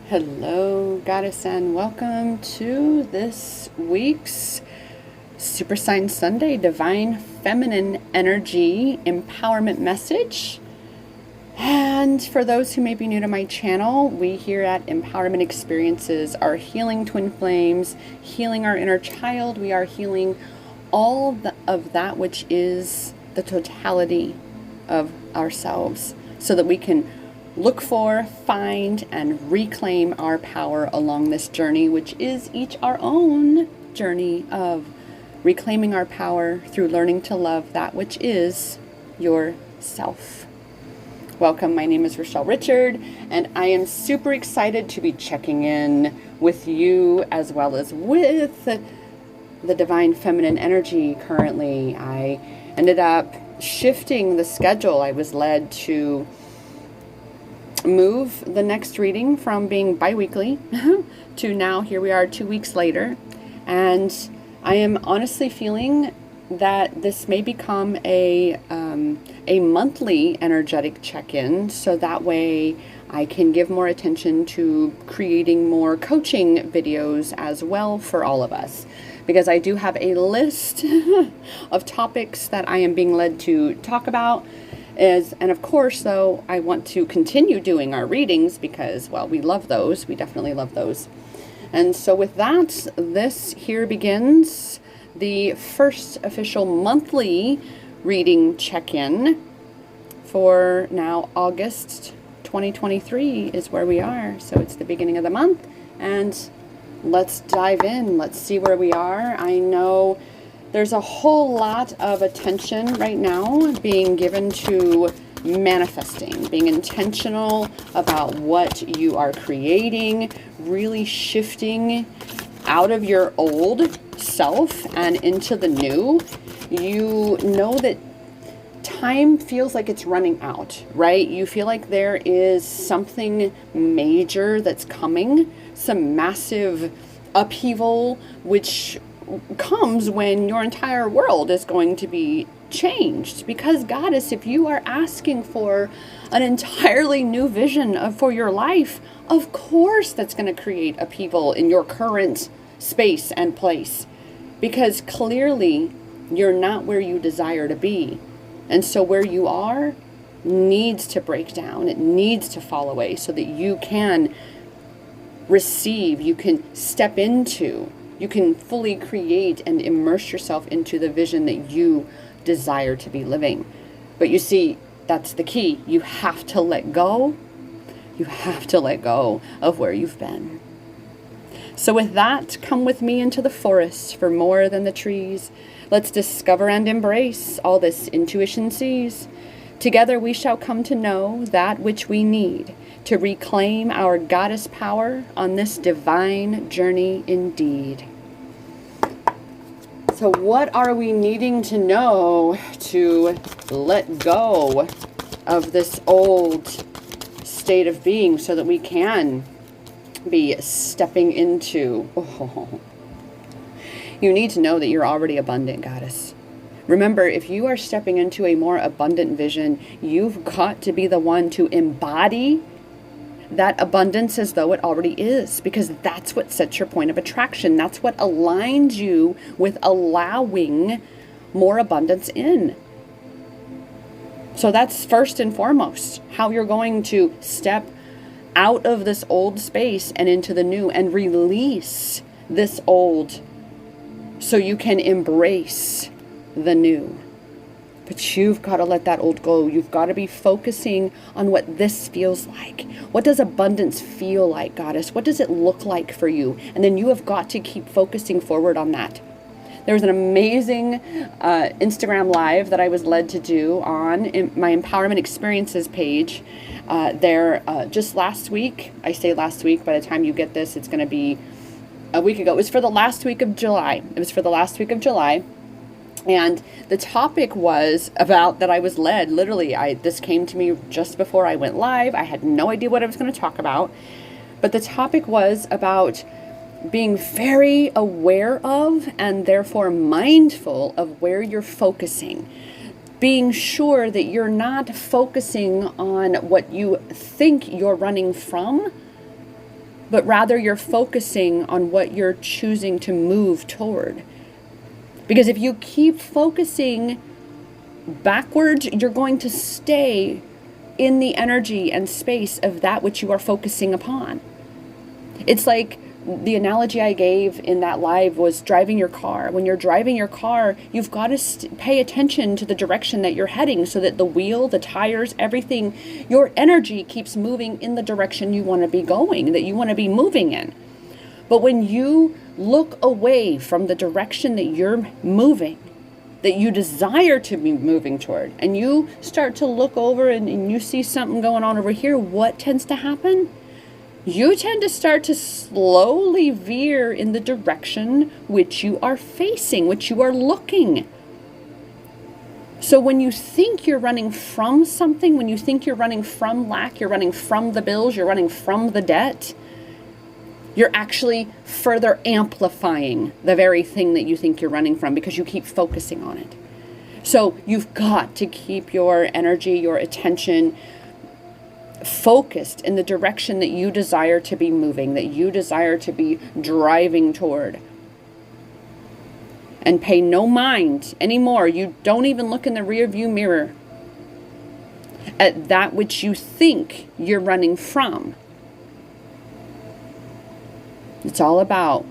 Hello, Goddess, and welcome to this week's Super Sign Sunday Divine Feminine Energy Empowerment Message. And for those who may be new to my channel, we here at Empowerment Experiences are healing twin flames, healing our inner child. We are healing all of that which is the totality of ourselves so that we can look for, find, and reclaim our power along this journey, which is each our own journey of reclaiming our power through learning to love that which is yourself. Welcome, my name is Rochelle Richard, and I am super excited to be checking in with you as well as with the Divine Feminine Energy currently. I ended up shifting the schedule. I was led to move the next reading from being bi-weekly to now here we are 2 weeks later, and I am honestly feeling that this may become a monthly energetic check-in, so that way I can give more attention to creating more coaching videos as well for all of us, because I do have a list of topics that I am being led to talk about. And of course, though, I want to continue doing our readings because, well, we love those. We definitely love those. And so with that, this here begins the first official monthly reading check-in for now August 2023 is where we are. So it's the beginning of the month, and let's dive in. Let's see where we are. I know there's a whole lot of attention right now being given to manifesting, being intentional about what you are creating, really shifting out of your old self and into the new. You know that time feels like it's running out, right? You feel like there is something major that's coming, some massive upheaval, which comes when your entire world is going to be changed. Because Goddess, if you are asking for an entirely new vision for your life, of course that's going to create upheaval in your current space and place, because clearly you're not where you desire to be. And so where you are needs to break down. It needs to fall away so that you can receive, you can step into, you can fully create and immerse yourself into the vision that you desire to be living. But you see, that's the key. You have to let go. You have to let go of where you've been. So with that, come with me into the forest for more than the trees. Let's discover and embrace all this intuition sees. Together we shall come to know that which we need to reclaim our goddess power on this divine journey indeed. So what are we needing to know to let go of this old state of being so that we can be stepping into? You need to know that you're already abundant, Goddess. Remember, if you are stepping into a more abundant vision, you've got to be the one to embody that abundance as though it already is, because that's what sets your point of attraction. That's what aligns you with allowing more abundance in. So that's first and foremost how you're going to step out of this old space and into the new and release this old so you can embrace the new. But you've got to let that old go. You've got to be focusing on what this feels like. What does abundance feel like, Goddess? What does it look like for you? And then you have got to keep focusing forward on that. There was an amazing Instagram live that I was led to do on my Empowerment Experiences page just last week. I say last week, by the time you get this, it's going to be a week ago. It was for the last week of July. And the topic was about that I was led. Literally, this came to me just before I went live. I had no idea what I was going to talk about. But the topic was about being very aware of and therefore mindful of where you're focusing. Being sure that you're not focusing on what you think you're running from, but rather you're focusing on what you're choosing to move toward. Because if you keep focusing backwards, you're going to stay in the energy and space of that which you are focusing upon. It's like the analogy I gave in that live was driving your car. When you're driving your car, you've got to pay attention to the direction that you're heading so that the wheel, the tires, everything, your energy keeps moving in the direction you want to be going, that you want to be moving in. But when you look away from the direction that you're moving, that you desire to be moving toward, and you start to look over and you see something going on over here, what tends to happen? You tend to start to slowly veer in the direction which you are facing, which you are looking. So when you think you're running from something, when you think you're running from lack, you're running from the bills, you're running from the debt, you're actually further amplifying the very thing that you think you're running from because you keep focusing on it. So you've got to keep your energy, your attention focused in the direction that you desire to be moving, that you desire to be driving toward. And pay no mind anymore. You don't even look in the rearview mirror at that which you think you're running from. It's all about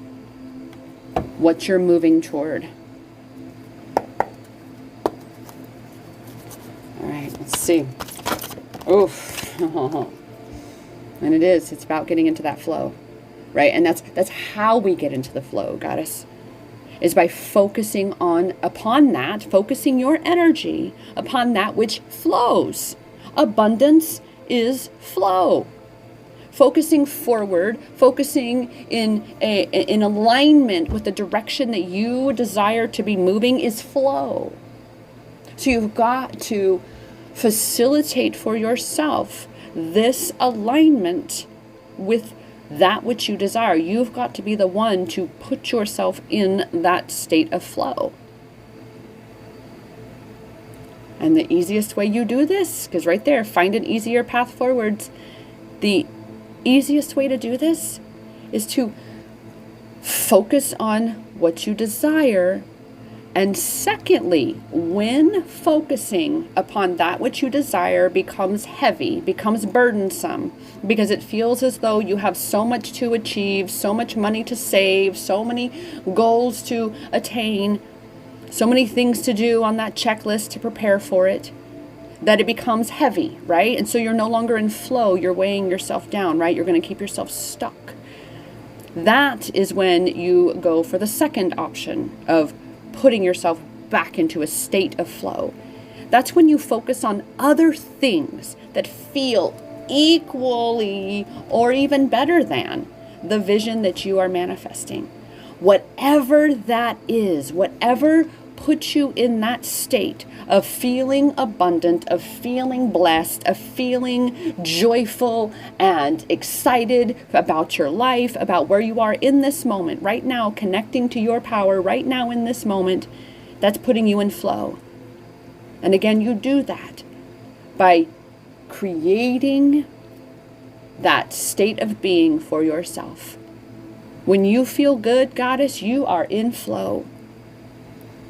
what you're moving toward. All right, let's see. Oof. And it's about getting into that flow, right? And that's how we get into the flow, goddess, is by focusing upon that, focusing your energy upon that which flows. Abundance is flow. Focusing forward, focusing in alignment with the direction that you desire to be moving is flow. So you've got to facilitate for yourself this alignment with that which you desire. You've got to be the one to put yourself in that state of flow. And the easiest way you do this, because right there, find an easier path forwards. The easiest way to do this is to focus on what you desire. And secondly, when focusing upon that which you desire becomes heavy, becomes burdensome, because it feels as though you have so much to achieve, so much money to save, so many goals to attain, so many things to do on that checklist to prepare for it, that it becomes heavy, right? And so you're no longer in flow, you're weighing yourself down, right? You're going to keep yourself stuck. That is when you go for the second option of putting yourself back into a state of flow. That's when you focus on other things that feel equally or even better than the vision that you are manifesting. Whatever that is, whatever puts you in that state of feeling abundant, of feeling blessed, of feeling joyful and excited about your life, about where you are in this moment, right now, connecting to your power right now in this moment, that's putting you in flow. And again, you do that by creating that state of being for yourself. When you feel good, goddess, you are in flow.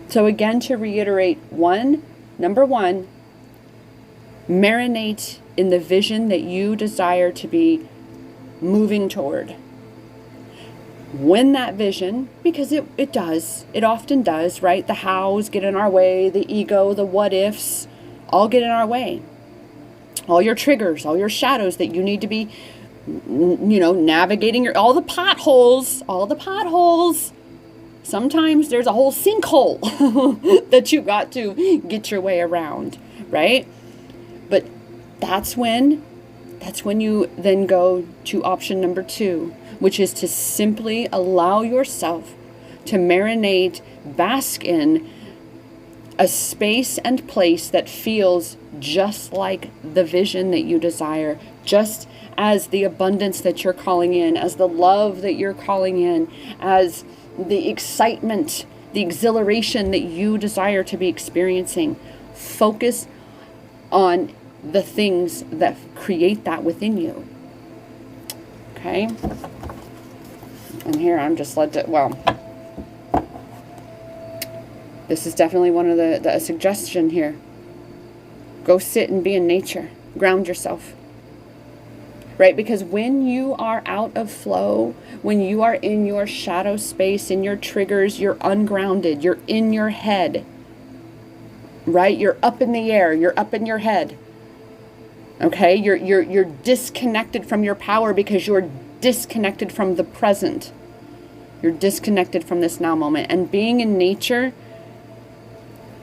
So again, to reiterate, number one, marinate in the vision that you desire to be moving toward. When that vision, because it often does, right? The hows get in our way, the ego, the what ifs, all get in our way. All your triggers, all your shadows that you need to be, navigating all the potholes. Sometimes there's a whole sinkhole that you got to get your way around, right? But that's when you then go to option number 2, which is to simply allow yourself to marinate, bask in a space and place that feels just like the vision that you desire, just as the abundance that you're calling in, as the love that you're calling in, as the excitement, the exhilaration that you desire to be experiencing. Focus on the things that create that within you. Okay? And here I'm just led to, well, this is definitely one of the suggestion here. Go sit and be in nature. Ground yourself. Right? Because when you are out of flow, when you are in your shadow space, in your triggers, you're ungrounded. You're in your head. Right? You're up in the air. You're up in your head. Okay? You're disconnected from your power because you're disconnected from the present. You're disconnected from this now moment. And being in nature,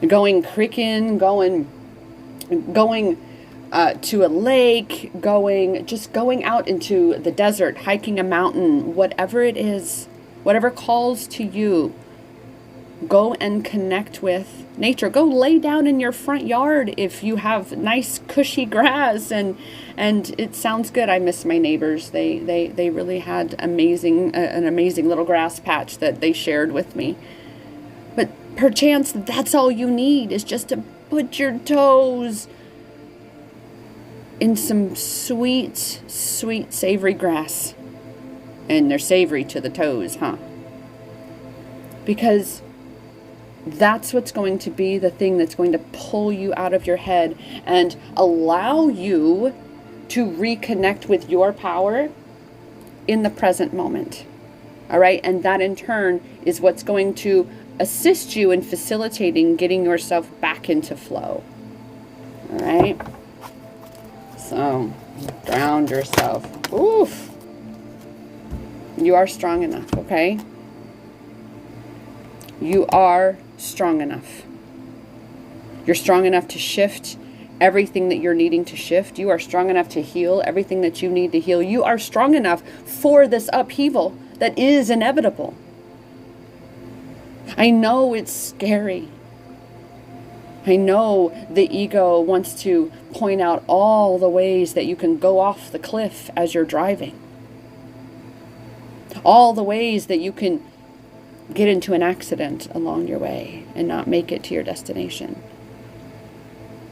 going cricket, going to a lake, going out into the desert, hiking a mountain, whatever it is, whatever calls to you, go and connect with nature. Go lay down in your front yard if you have nice cushy grass and it sounds good. I miss my neighbors. They really had an amazing little grass patch that they shared with me. But perchance that's all you need is just to put your toes in some sweet, sweet, savory grass. And they're savory to the toes, huh? Because that's what's going to be the thing that's going to pull you out of your head and allow you to reconnect with your power in the present moment. All right? And that in turn is what's going to assist you in facilitating getting yourself back into flow. All right? So, ground yourself. Oof. You are strong enough, okay? You are strong enough. You're strong enough to shift everything that you're needing to shift. You are strong enough to heal everything that you need to heal. You are strong enough for this upheaval that is inevitable. I know it's scary. I know the ego wants to point out all the ways that you can go off the cliff as you're driving. All the ways that you can get into an accident along your way and not make it to your destination.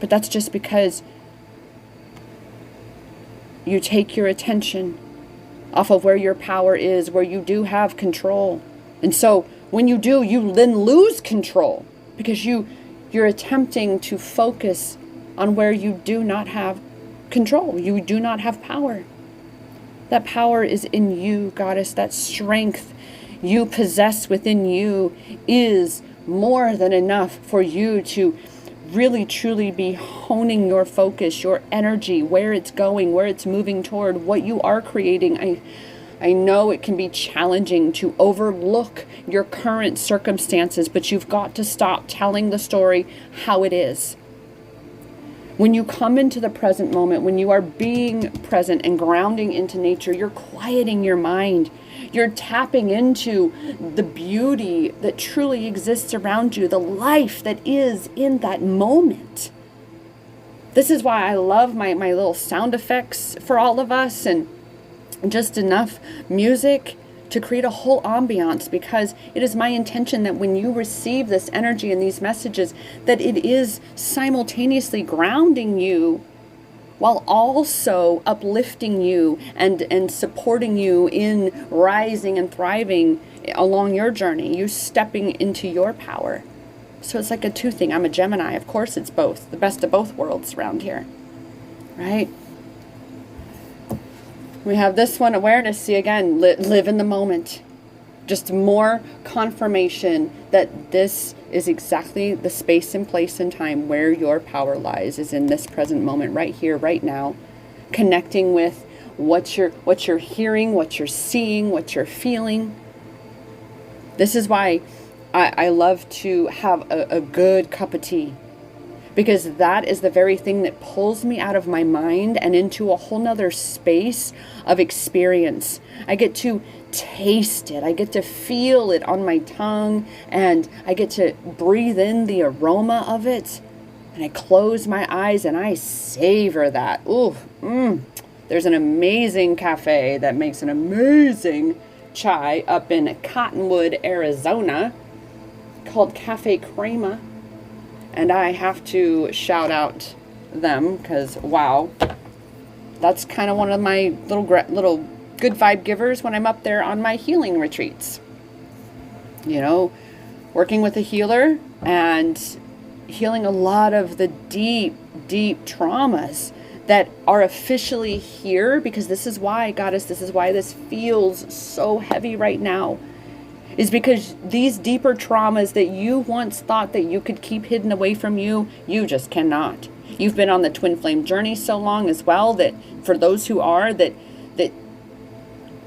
But that's just because you take your attention off of where your power is, where you do have control. And so when you do, you then lose control because you're attempting to focus on where you do not have control. You do not have power. That power is in you, goddess. That strength you possess within you is more than enough for you to really truly be honing your focus, your energy, where it's going, where it's moving toward, what you are creating. I know it can be challenging to overlook your current circumstances, but you've got to stop telling the story how it is. When you come into the present moment, when you are being present and grounding into nature, you're quieting your mind. You're tapping into the beauty that truly exists around you, the life that is in that moment. This is why I love my little sound effects for all of us and just enough music to create a whole ambiance, because it is my intention that when you receive this energy and these messages, that it is simultaneously grounding you while also uplifting you and supporting you in rising and thriving along your journey, you stepping into your power. So it's like a two thing. I'm a Gemini. Of course it's both. The best of both worlds around here. Right? We have this one, awareness. See, again, live in the moment. Just more confirmation that this is exactly the space and place and time where your power lies, is in this present moment, right here, right now. Connecting with what you're hearing, what you're seeing, what you're feeling. This is why I love to have a good cup of tea. Because that is the very thing that pulls me out of my mind and into a whole nother space of experience. I get to taste it. I get to feel it on my tongue, and I get to breathe in the aroma of it. And I close my eyes and I savor that. Ooh, There's an amazing cafe that makes an amazing chai up in Cottonwood, Arizona, called Cafe Crema. And I have to shout out them because, wow, that's kind of one of my little good vibe givers when I'm up there on my healing retreats. You know, working with a healer and healing a lot of the deep, deep traumas that are officially here, because this is why, Goddess, this is why this feels so heavy right now, is because these deeper traumas that you once thought that you could keep hidden away from you, you just cannot. You've been on the twin flame journey so long as well that for those who are, that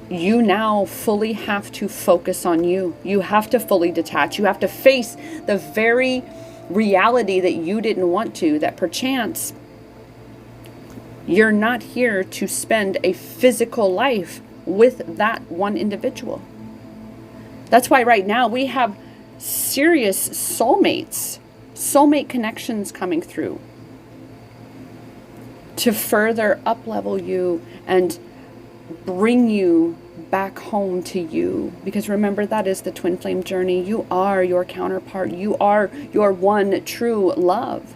you now fully have to focus on you. You have to fully detach. You have to face the very reality that you didn't want to, that perchance you're not here to spend a physical life with that one individual. That's why right now we have serious soulmate connections coming through to further up-level you and bring you back home to you. Because remember, that is the twin flame journey. You are your counterpart. You are your one true love.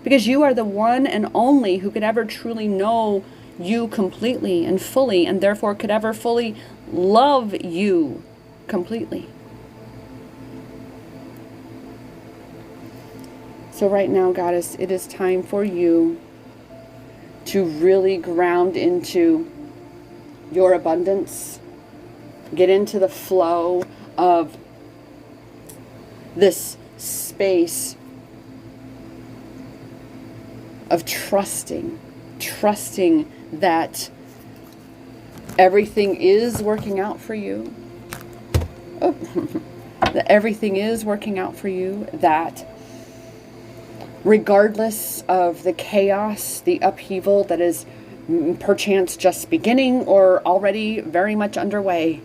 Because you are the one and only who could ever truly know you completely and fully, and therefore could ever fully love you completely. So right now, Goddess, it is time for you to really ground into your abundance. Get into the flow of this space of trusting that everything is working out for you. Oh, that everything is working out for you, that regardless of the chaos, the upheaval that is perchance just beginning or already very much underway,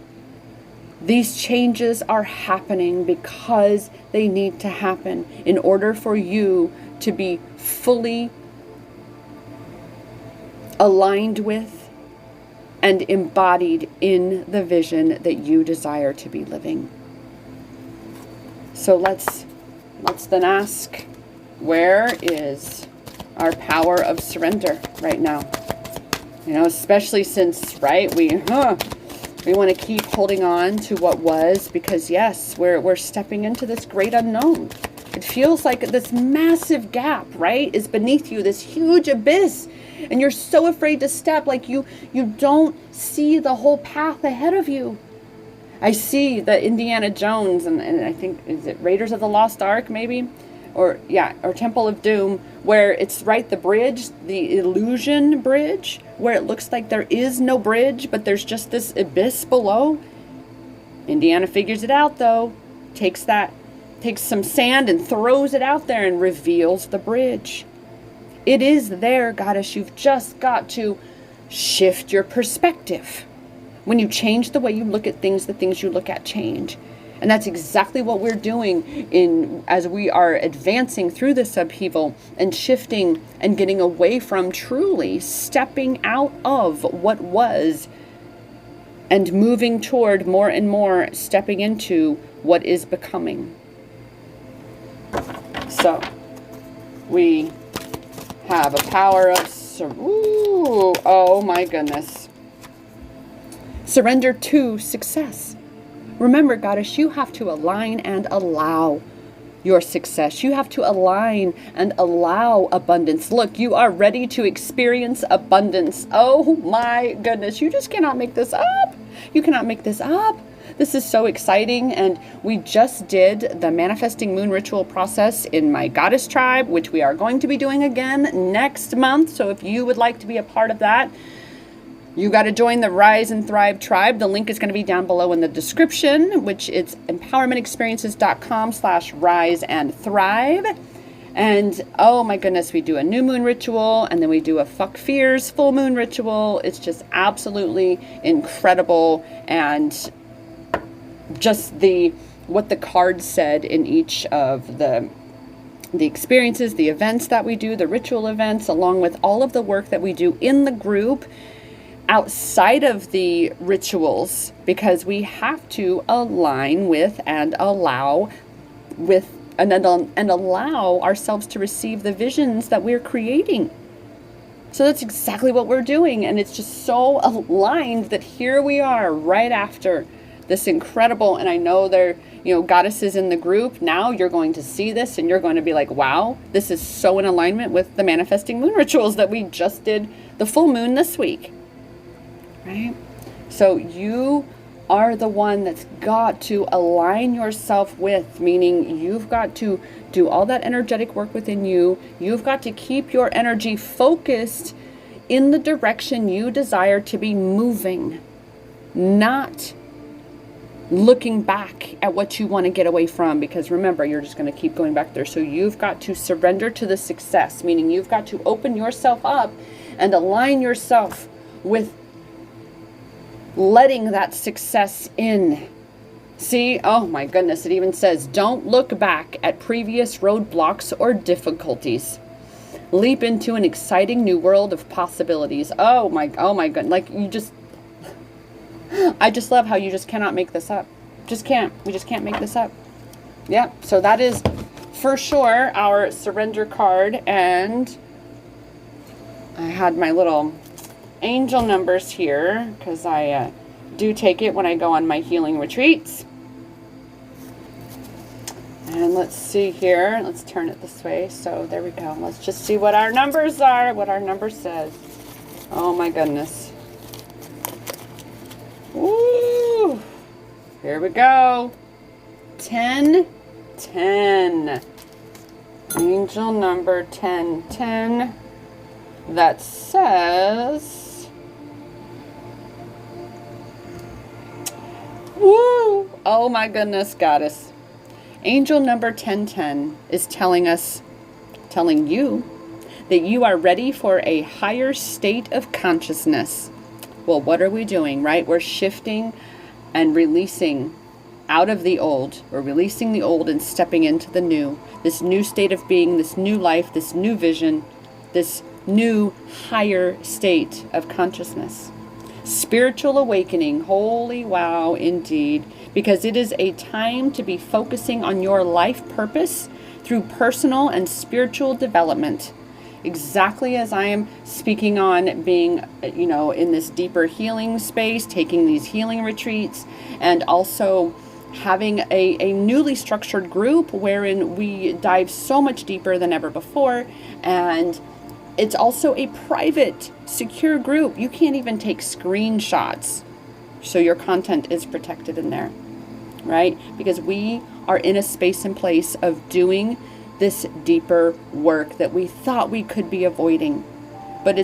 these changes are happening because they need to happen in order for you to be fully aligned with and embodied in the vision that you desire to be living. So let's then ask, where is our power of surrender right now? You know, especially since, right, we want to keep holding on to what was, because yes, we're stepping into this great unknown. It feels like this massive gap, right, is beneath you, this huge abyss. And you're so afraid to step, like you don't see the whole path ahead of you. I see the Indiana Jones and I think, is it Raiders of the Lost Ark maybe? Or Temple of Doom, where it's right, the bridge, the illusion bridge, where it looks like there is no bridge, but there's just this abyss below. Indiana figures it out though, takes some sand and throws it out there and reveals the bridge. It is there, Goddess. You've just got to shift your perspective. When you change the way you look at things, the things you look at change. And that's exactly what we're doing as we are advancing through this upheaval and shifting and getting away from truly stepping out of what was and moving toward more and more stepping into what is becoming. So we have a power of oh my goodness. Surrender to success. Remember, Goddess, you have to align and allow your success. You have to align and allow abundance. Look, you are ready to experience abundance. Oh my goodness, you just cannot make this up. You cannot make this up. This is so exciting, and we just did the manifesting moon ritual process in my Goddess tribe, which we are going to be doing again next month. So if you would like to be a part of that, you got to join the Rise and Thrive tribe. The link is going to be down below in the description, which is empowermentexperiences.com/rise and thrive. And oh my goodness, we do a new moon ritual, and then we do a fuck fears full moon ritual. It's just absolutely incredible. And just what the cards said in each of the experiences, the events that we do, the ritual events, along with all of the work that we do in the group outside of the rituals, because we have to align with and allow ourselves to receive the visions that we're creating. So that's exactly what we're doing. And it's just so aligned that here we are right after this incredible, and I know there, goddesses in the group. Now you're going to see this and you're going to be like, wow, this is so in alignment with the manifesting moon rituals that we just did the full moon this week, right? So you are the one that's got to align yourself with, meaning you've got to do all that energetic work within you. You've got to keep your energy focused in the direction you desire to be moving, not looking back at what you want to get away from, because remember, you're just going to keep going back there. So you've got to surrender to the success, meaning you've got to open yourself up and align yourself with letting that success in. See, oh my goodness, it even says, don't look back at previous roadblocks or difficulties. Leap into an exciting new world of possibilities. Oh my goodness, like I just love how you just cannot make this up. We just can't make this up. Yeah, so that is for sure our surrender card. And I had my little angel numbers here because I do take it when I go on my healing retreats. And let's see here. Let's turn it this way. So there we go. Let's just see what our numbers are, what our number says. Oh my goodness. Woo! Here we go. 10, 10. Angel number 10, 10. That says, woo! Oh my goodness, goddess. Angel number 1010 is telling you that you are ready for a higher state of consciousness. Well, what are we doing, right? We're shifting and releasing out of the old. We're releasing the old and stepping into the new. This new state of being, this new life, this new vision, this new higher state of consciousness. Spiritual awakening. Holy wow, indeed. Because it is a time to be focusing on your life purpose through personal and spiritual development. Exactly as I am speaking on being, in this deeper healing space, taking these healing retreats, and also having a newly structured group wherein we dive so much deeper than ever before. And it's also a private, secure group. You can't even take screenshots. So your content is protected in there, right? Because we are in a space and place of doing this deeper work that we thought we could be avoiding, but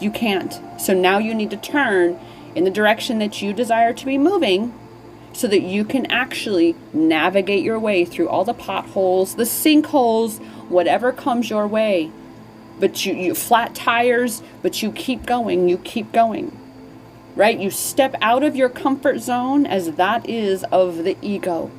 you can't. So now you need to turn in the direction that you desire to be moving so that you can actually navigate your way through all the potholes, the sinkholes, whatever comes your way. But you flat tires, but you keep going, right? You step out of your comfort zone, as that is of the ego.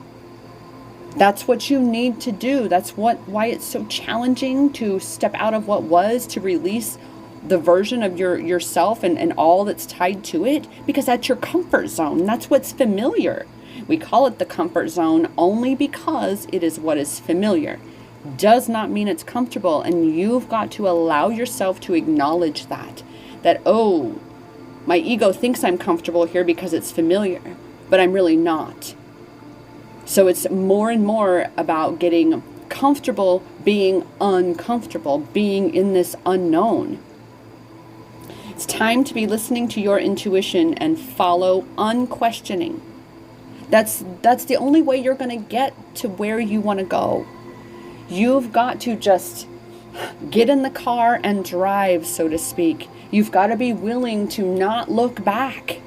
That's what you need to do. That's why it's so challenging to step out of what was, to release the version of yourself and all that's tied to it, because that's your comfort zone. That's what's familiar. We call it the comfort zone only because it is what is familiar. Does not mean it's comfortable, and you've got to allow yourself to acknowledge that oh, my ego thinks I'm comfortable here because it's familiar, but I'm really not. So it's more and more about getting comfortable being uncomfortable, being in this unknown. It's time to be listening to your intuition and follow unquestioning. That's the only way you're going to get to where you want to go. You've got to just get in the car and drive, so to speak. You've got to be willing to not look back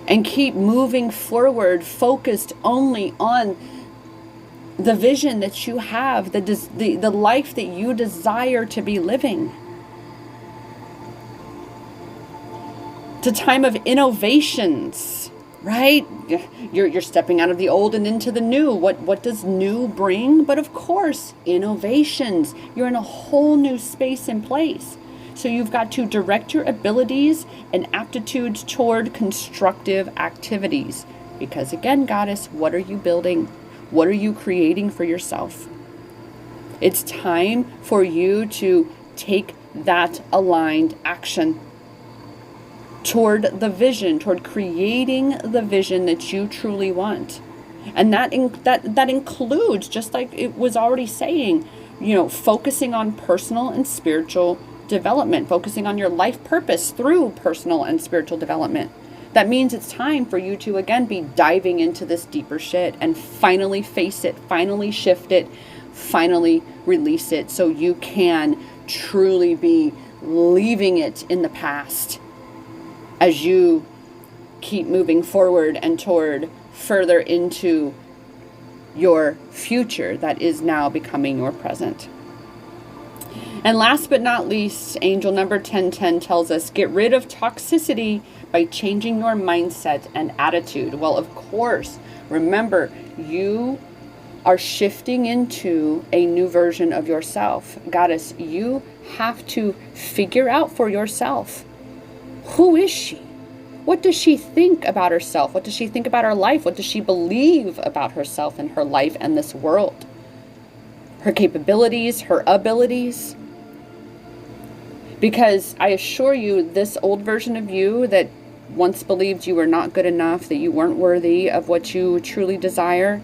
and keep moving forward, focused only on the vision that you have, the life that you desire to be living. It's a time of innovations, right? You're stepping out of the old and into the new. What does new bring? But of course, innovations. You're in a whole new space and place. So you've got to direct your abilities and aptitudes toward constructive activities. Because again, goddess, what are you building? What are you creating for yourself? It's time for you to take that aligned action toward the vision, toward creating the vision that you truly want. And that includes, just like it was already saying, focusing on personal and spiritual development, focusing on your life purpose through personal and spiritual development. That means it's time for you to, again, be diving into this deeper shit and finally face it, finally shift it, finally release it, so you can truly be leaving it in the past as you keep moving forward and toward further into your future that is now becoming your present. And last but not least, angel number 1010 tells us, get rid of toxicity by changing your mindset and attitude. Well, of course, remember, you are shifting into a new version of yourself. Goddess, you have to figure out for yourself, who is she? What does she think about herself? What does she think about her life? What does she believe about herself and her life and this world? Her capabilities, her abilities. Because I assure you, this old version of you that once believed you were not good enough, that you weren't worthy of what you truly desire,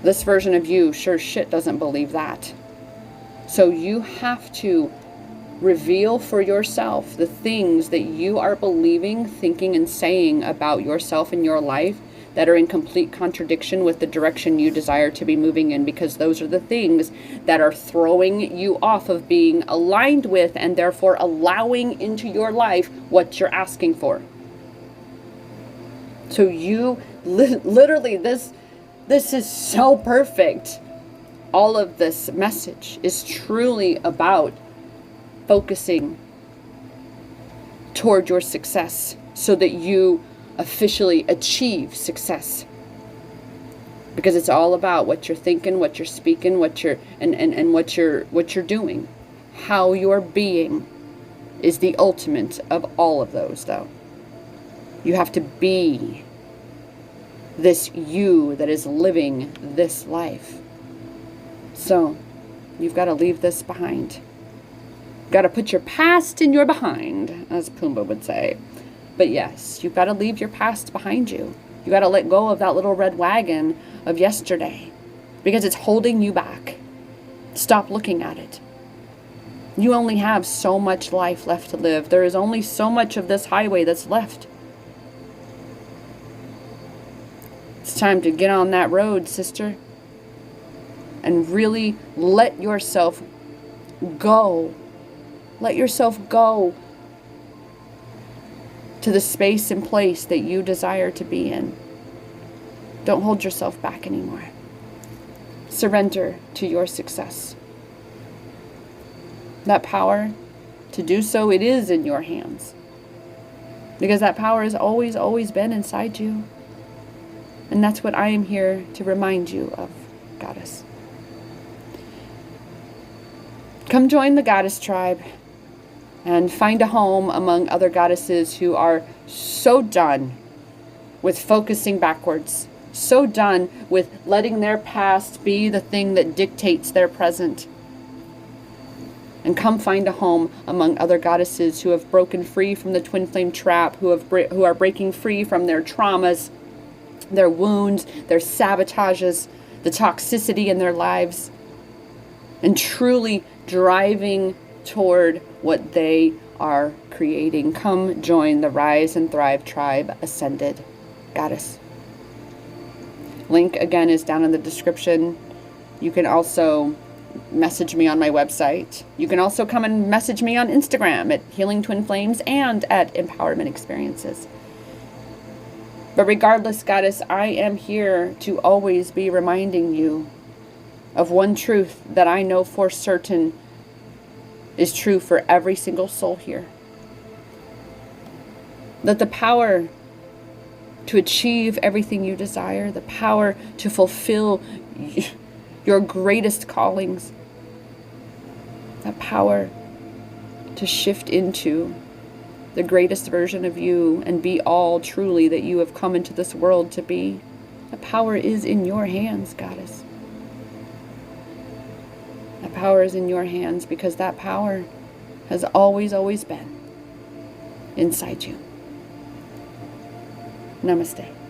this version of you sure shit doesn't believe that. So you have to reveal for yourself the things that you are believing, thinking, and saying about yourself and your life that are in complete contradiction with the direction you desire to be moving in, because those are the things that are throwing you off of being aligned with and therefore allowing into your life what you're asking for. So you literally, this is so perfect. All of this message is truly about focusing toward your success so that you officially achieve success. Because it's all about what you're thinking, what you're speaking, what you're what you're doing. How you're being is the ultimate of all of those, though. You have to be this you that is living this life. So you've got to leave this behind. Got to put your past in your behind, as Pumbaa would say. But yes, you've got to leave your past behind you. You got to let go of that little red wagon of yesterday, because it's holding you back. Stop looking at it. You only have so much life left to live. There is only so much of this highway that's left. It's time to get on that road, sister, and really let yourself go. Let yourself go to the space and place that you desire to be in. Don't hold yourself back anymore. Surrender to your success. That power to do so, it is in your hands. Because that power has always, always been inside you. And that's what I am here to remind you of, Goddess. Come join the Goddess Tribe and find a home among other goddesses who are so done with focusing backwards, so done with letting their past be the thing that dictates their present. And come find a home among other goddesses who have broken free from the twin flame trap, who are breaking free from their traumas, their wounds, their sabotages, the toxicity in their lives, and truly driving toward what they are creating. Come join the Rise and Thrive Tribe Ascended Goddess. Link again is down in the description. You can also message me on my website. You can also come and message me on Instagram at Healing Twin Flames and at Empowerment Experiences. But regardless, Goddess, I am here to always be reminding you of one truth that I know for certain is true for every single soul here. That the power to achieve everything you desire, the power to fulfill your greatest callings, that power to shift into the greatest version of you and be all truly that you have come into this world to be, the power is in your hands, Goddess. The That power is in your hands because that power has always, always been inside you. Namaste.